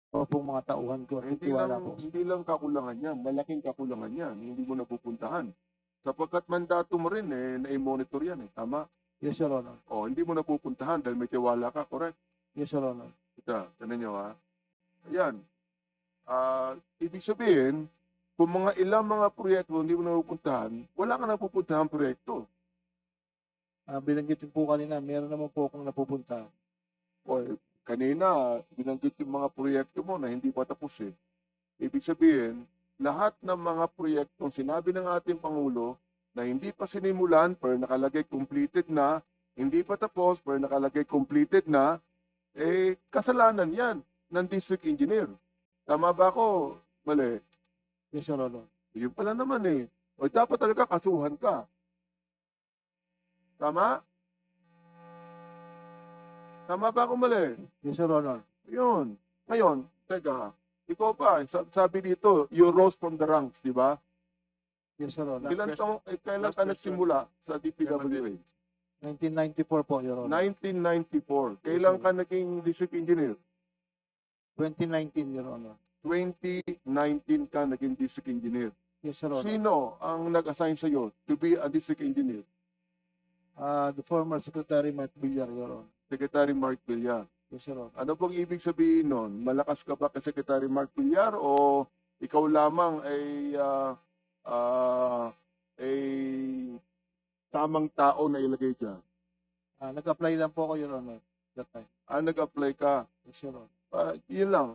Opo, mga tauhan ko. Hindi Tiwala lang, po. hindi lang kakulangan yan, malaking kakulangan yan, hindi mo napupuntahan. Sapagkat mandato mo rin na-monitor yan tama? Yes, Your Honor. O, hindi mo napupuntahan dahil may tiwala ka, correct? Yes, Your Honor. Ito, tanan nyo ha. Ayan. Ibig sabihin, kung mga ilang mga proyekto hindi mo napupuntahan, wala ka napupuntahan proyekto. Binanggit po kanina, meron naman po akong napupunta. O, kanina, binanggit yung mga proyekto mo na hindi pa tapos Ibig sabihin, lahat ng mga proyektong sinabi ng ating Pangulo na hindi pa sinimulan pero nakalagay completed na, hindi pa tapos pero nakalagay completed na, kasalanan yan ng district engineer. Tama ba ako? Mali. Yes, Your Honor. Yun pala naman O dapat talaga kasuhan ka. Tama? Tama ba ako mali? Yes, Your Honor. Yun. Ngayon, teka, ikaw pa, sabi dito, you rose from the ranks, di ba? Yes, Your Honor. Kailan ka nagsimula sa DPWA? 1994 po, Your Honor. 1994. Kailan ka naging district engineer? 2019, Your Honor. 2019 ka naging district engineer. Yes, Your Honor. Sino ang nag-assign sa iyo to be a district engineer? The former Secretary Mark Villar, Your Honor. Secretary Mark Villar. Yes, Your Honor. Ano bang ibig sabihin nun? Malakas ka ba kay Secretary Mark Villar o ikaw lamang ay tamang tao na ilagay dyan? Nag-apply lang po ako, Your Honor, that time. Nag-apply ka. Yes, Your Honor. Yun lang.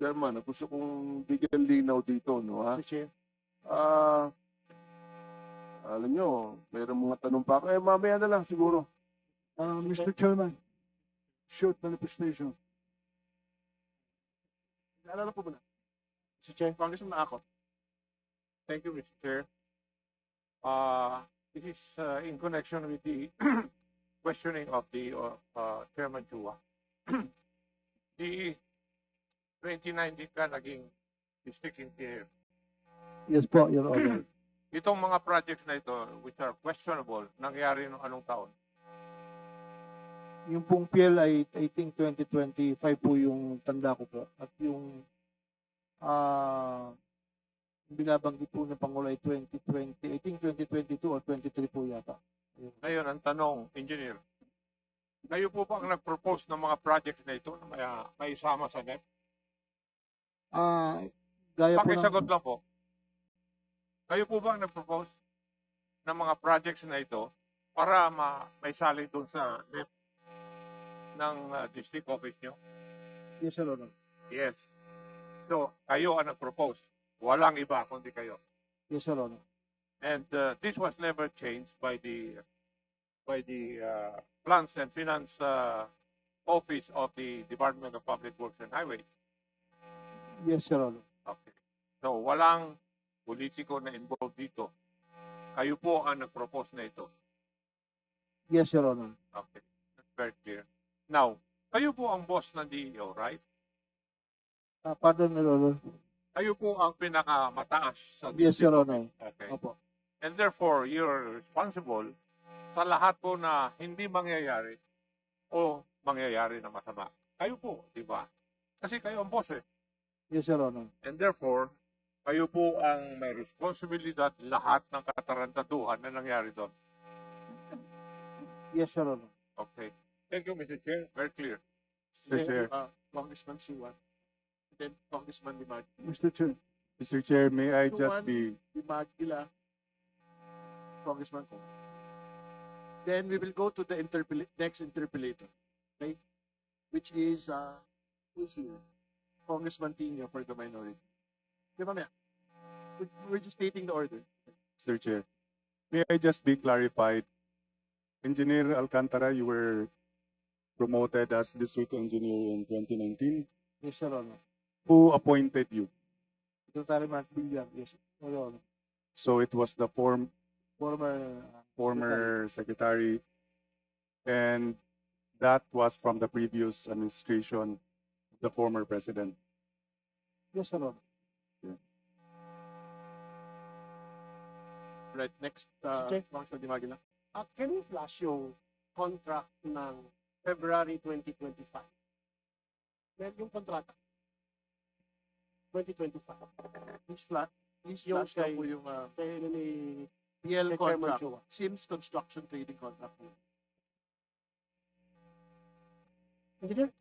Chairman, gusto kong bigyan linaw dito, no? Ha? Mr. Chair. Alam nyo, mayroong mga tanong pa. Mamaya na lang siguro. Mr. Chairman, short manifestation. Naalala po ba na? Mr. Chair. Congressman Ako. Thank you, Mr. Chair. This is in connection with the questioning of the Chairman Chua. The 2019 ka naging district engineer. Yes po, Your Honor. Itong mga projects na ito, which are questionable, nangyari noong anong taon? Yung pong PL ay, I think, 2025 po yung tanda ko po. At yung binabanggit po ng Pangulo ay 2020, I think 2022 or 23 po yata. Ngayon, ang tanong, engineer, kayo po ba ang nag-propose ng mga projects na ito na may isama sa NEP? Gaya po Pakisagot lang po. Kayo po ba ang nag-propose ng mga projects na ito para may sali doon sa NEP ng district office nyo? Yes, Your Honor. Yes. So, kayo ang nag-propose. Walang iba kundi kayo. Yes, Your Honor. And this was never changed by the Plans and Finance Office of the Department of Public Works and Highways. Yes, Your Honor. Okay. So, walang politiko na involved dito. Kayo po ang nag-propose na ito. Yes, Your Honor. Okay. That's very clear. Now, kayo po ang boss ng DEO, right? Pardon, Your Honor. Kayo po ang pinakamataas sa Yes, district Your office. Honor. Okay. Opo. And therefore, you're responsible sa lahat po na hindi mangyayari o mangyayari na masama. Kayo po, di ba? Kasi kayo ang boss Yes, Your Honor. And therefore, kayo po ang may responsibilidad lahat ng katarantaduhan na nangyari doon. Yes, Your Honor. Okay. Thank you, Mr. Chair. Very clear. Mr. Chair. Congressman Siwan. Then Congressman Dimag. Mr. Chair. Mr. Chair, may I just Suman. be... Dimagila. Congressman Ko. Then we will go to the next interpellator. Okay? Which is, who's here? Congressman Tino for the minority. Okay, mamaya. We're just stating the order. Mr. Chair, may I just be clarified? Engineer Alcantara, you were promoted as district engineer in 2019. Yes, Your Honor. Who appointed you? Secretary Mark Villar. Yes, Your Honor. So it was the Former secretary, and that was from the previous administration, the former president. Yes, Your Honor. Right, next, Check. Congressman Dimagila. Can we flash yung contract ng February 2025? Yung kontrata. 2025. These flat, these Yung flats daw kay- po yung Kaya ni PL kay Chairman contract, Chua. Sims Construction Trading Contract po. Engineer,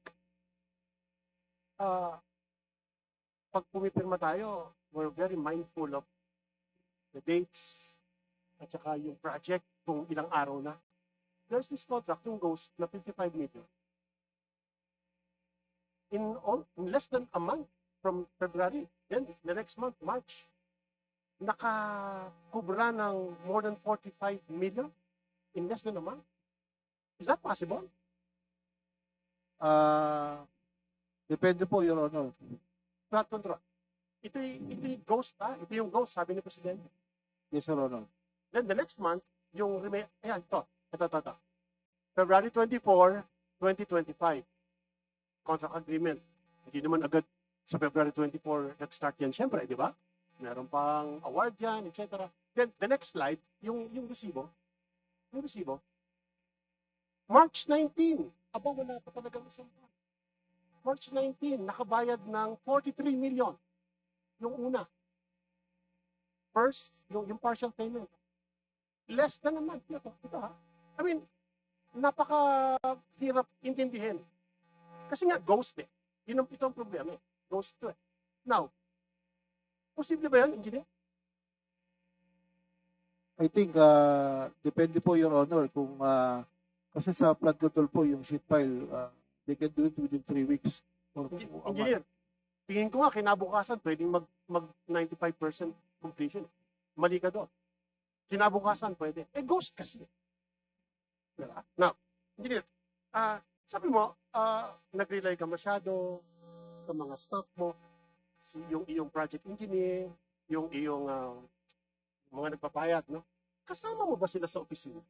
pag pumipirma tayo, we're very mindful of the dates at saka yung project kung ilang araw na. There's this contract yung goes na 55 million. In less than a month from February, then the next month, March, nakakubra ng more than 45 million in less than a month. Is that possible? Depende po, Your Honor. Flood control. Ito'y ghost, ito yung ghost, sabi ni Presidente. Yes, Your Honor. Then the next month, ayan, ito. February 24, 2025. Contract agreement. Hindi naman agad sa February 24 nag-start yan, syempre, di ba? Meron pang award yan, etc. Then the next slide, yung resibo. Yung resibo. March 19. Aba, wala pa talagang isang buwan. March 19, nakabayad ng 43 million. Yung una. First, yung partial payment. Less than a month. Ito ha. I mean, napaka-hirap intindihin. Kasi nga, ghost eh. Ito ang problema eh. Ghost to eh. Now, posible ba yan, engineer? I think, depende po, Your Honor, kung kasi sa flood control po, yung sheet pile, they can do it within 3 weeks. Or a month. Engineer, tingin ko nga, kinabukasan, pwedeng mag 95% completion. Mali ka doon. Kinabukasan, pwede. Ghost kasi. Diba? Now, engineer, sabi mo, nag-rely ka masyado sa mga staff mo, yung iyong project engineer, yung iyong mga nagpapayat, no? Kasama mo ba sila sa opisina?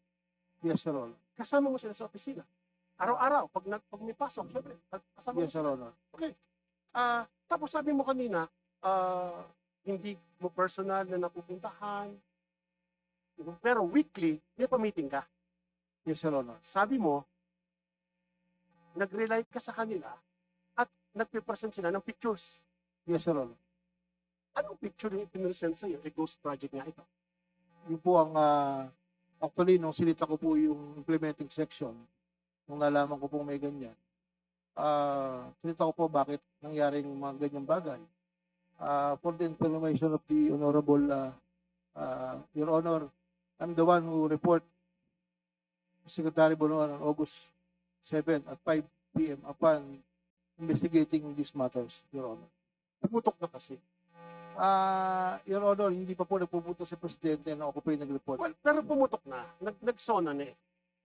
Yes, Your Honor. Kasama mo sila sa opisina? Araw-araw, pag may pasok, syempre, kasama mo Yes, Your Honor. tapos sabi mo kanina, hindi mo personal na napupuntahan, pero weekly, may pa-meeting ka. Yes, Your Honor. Sabi mo, nag-rely ka sa kanila at nagpipresent sila ng pictures. Yes, Your Honor. Anong picture yung ipinresent sa'yo? Ghost project nga ito. Yung po ang, actually, nung sinita ko po yung implementing section, nung nalaman ko po may ganyan, sinita ko po bakit nangyari yung mga ganyang bagay. For the information of the Honorable Your Honor, I'm the one who report Secretary Bonoan on August 7 at 5 p.m. upon investigating these matters, Your Honor. Pumutok na kasi. Your Honor, hindi pa po nagpupunta sa Presidente na ako po yung nag-report. Well, pero pumutok na. Nagsona na eh.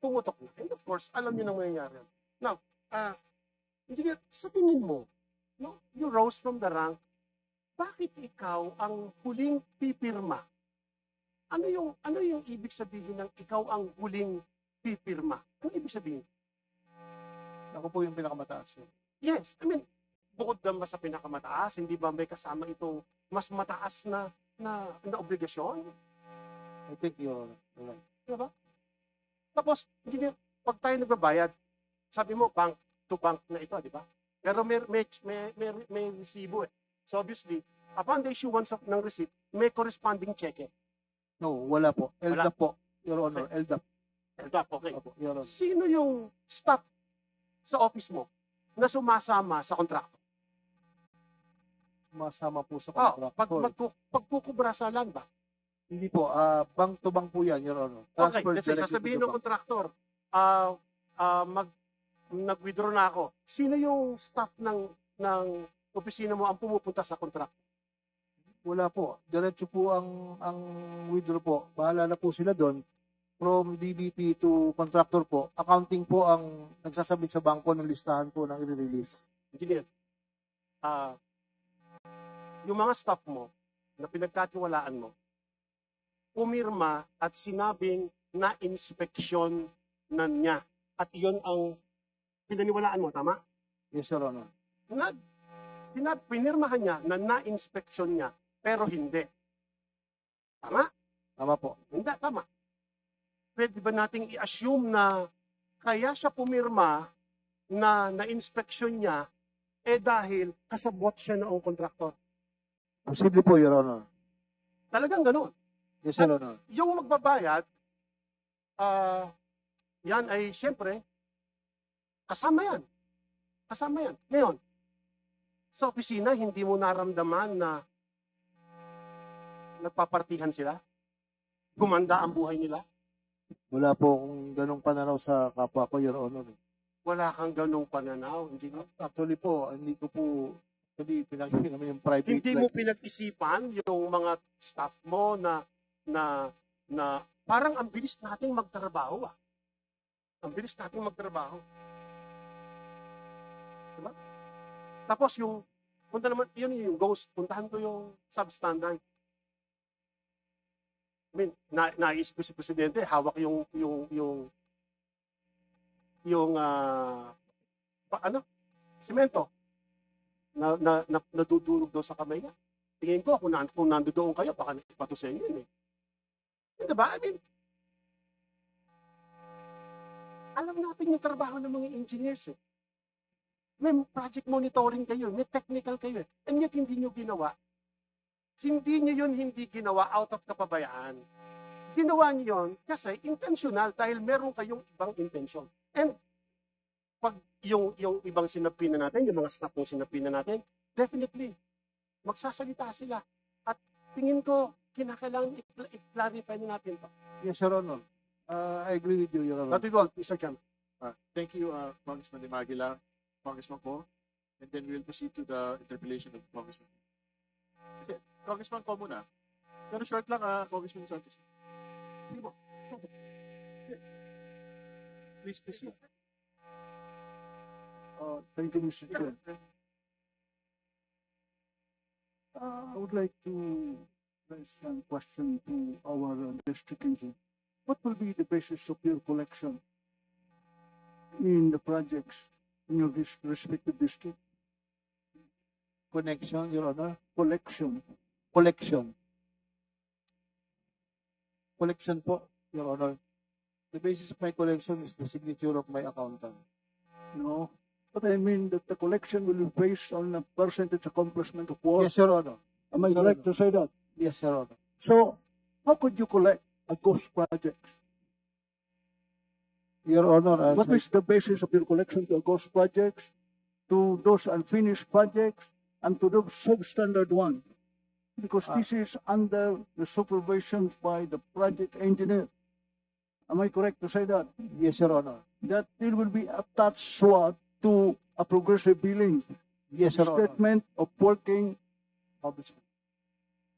Pumutok na. And of course, alam niyo na mangyayari. Now, engineer, sa tingin mo, no, you rose from the rank, bakit ikaw ang huling pipirma? Ano yung ibig sabihin ng ikaw ang huling pipirma? Ano ibig sabihin? Ako po yung pinakamataas. Yes, I mean, bukod ba sa pinakamataas, hindi ba may kasama itong mas mataas na obligasyon? I think, Your Honor. Diba? Tapos, engineer, pag tayo nagbabayad, sabi mo, bank to bank na ito, di ba? Pero may resibo eh. So obviously, upon the issuance ng receipt, may corresponding check eh. No, wala po. Wala. LDAP po, Your Honor. LDAP. Okay. Opo, Your Honor. Sino yung staff sa office mo na sumasama sa kontrakto? Masama po sa contract. Pagkukubra sa land ba? Hindi po, bank to bank po yan, Your Honor. Okay, Transferred let's say, directly sasabihin to ng the bank. kontraktor, nag-withdraw na ako. Sino yung staff ng opisina mo ang pumupunta sa kontrakto? Wala po. Diretso po ang withdraw po. Bahala na po sila doon. From DBP to contractor po, accounting po ang nagsasabit sa bangko ng listahan po ng i-release. Engineer, yung mga staff mo na pinagkatiwalaan mo, pumirma at sinabing na inspeksyon na niya. At iyon ang pinaniwalaan mo, tama? Yes, Your Honor. Pinirmahan niya na na-inspeksyon niya, pero hindi. Tama? Tama po. Hindi, tama. Pwede ba nating i-assume na kaya siya pumirma na na-inspeksyon niya, Eh dahil kasabot siya noong kontraktor. Posible po, Your Honor. Talagang gano'n. Yes, Your Honor. Yung magbabayad, yan ay siyempre, kasama yan. Kasama yan. Ngayon, sa opisina, hindi mo naramdaman na nagpapartihan sila? Gumanda ang buhay nila? Wala po akong ganong pananaw sa kapwa ko, Your Honor. Wala kang ganong pananaw. Actually po, hindi ko po, actually, pinakita naman yung private Hindi mo pinag-isipan yung mga staff mo na parang ang bilis nating magtrabaho. Ang bilis nating magtrabaho. Diba? Tapos yung, punta naman, yun yung ghost, puntahan ko yung substandard. I mean, naisip ko si Presidente, hawak yung simento na nadudurog daw sa kamay niya. Tingin ko, kung nandoon kayo, baka ipato sa inyo yun eh. Diba? I mean, alam natin yung trabaho ng mga engineers eh. May project monitoring kayo, may technical kayo eh. And yet, hindi nyo ginawa. Hindi nyo yun hindi ginawa out of kapabayaan. Ginawa nyo yun kasi intentional dahil meron kayong ibang intention. And pag yung ibang sinapi na natin, yung mga staff ng sinapi na natin, definitely, magsasalita sila. At tingin ko, kinakailangan i-clarify na natin to. Yes, Your Honor. I agree with you, Your Honor. That is all, Mr. Chairman. Thank you, Congressman De Maguila, Congressman Ko, and then we'll proceed to the interpellation of Congressman. Kasi, Congressman Ko muna. Pero short lang, Congressman Santos. Sige po. Please proceed. Thank you, Mr. Chair. I would like to raise a question to our district engineer. What will be the basis of your collection in the projects in your respective district? Connection, Your Honor. Collection. Collection. Collection po, Your Honor. The basis of my collection is the signature of my accountant. No. But I mean that the collection will be based on a percentage accomplishment of work. Yes, Your Honor. Am I Yes, correct Your to say that? Yes, Your Honor. So, how could you collect a ghost project? Your Honor, as What is the basis of your collection to ghost projects, to those unfinished projects, and to those substandard ones? Because this is under the supervision by the project engineer. Am I correct to say that? yes, Your Honor. That it will be attached to a progressive billing Yes, Your Honor. statement of working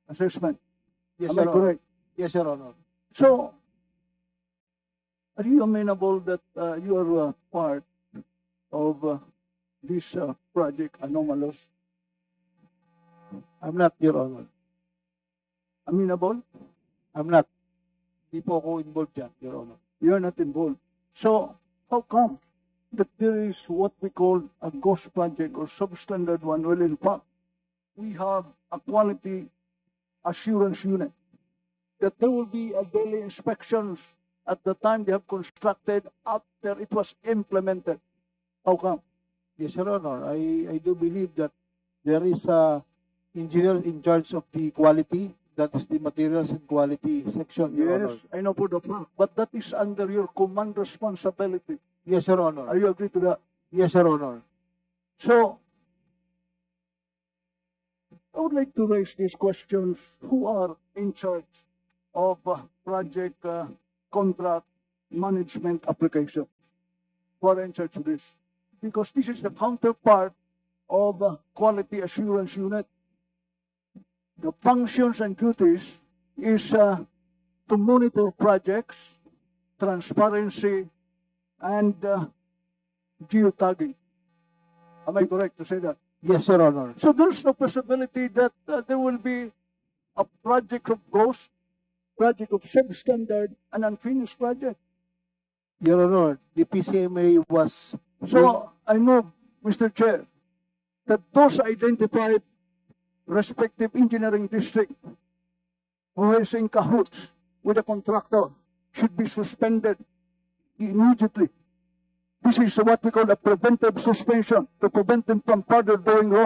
assessment. Yes, Am I Your Honor. correct? Yes, Your Honor. So, are you amenable that you are part of this project anomalous? I'm not, Your Honor. Amenable? I'm not. Di po ako involved dyan, Your Honor. You are not involved. So, how come that there is what we call a ghost project or substandard one? Well, in fact, we have a quality assurance unit that there will be a daily inspections at the time they have constructed after it was implemented. How come? Yes, Your Honor. I do believe that there is a engineer in charge of the quality. That is the materials and quality section, Your Honor. Yes, I know for the fact, but that is under your command responsibility. Yes, Your Honor. Are you agree to that? Yes, Your Honor. So, I would like to raise these questions. Who are in charge of project contract management application? Who are in charge of this? Because this is the counterpart of quality assurance unit. The functions and duties is to monitor projects, transparency, and geotagging. Am I correct to say that? Yes, Your Honor. So there's no possibility that there will be a project of ghost, project of substandard, and unfinished project. Your Honor, the PCMA was... So I move, Mr. Chair, that those identified respective engineering district who is in cahoots with a contractor should be suspended immediately. This is what we call a preventive suspension to prevent them from further doing wrong.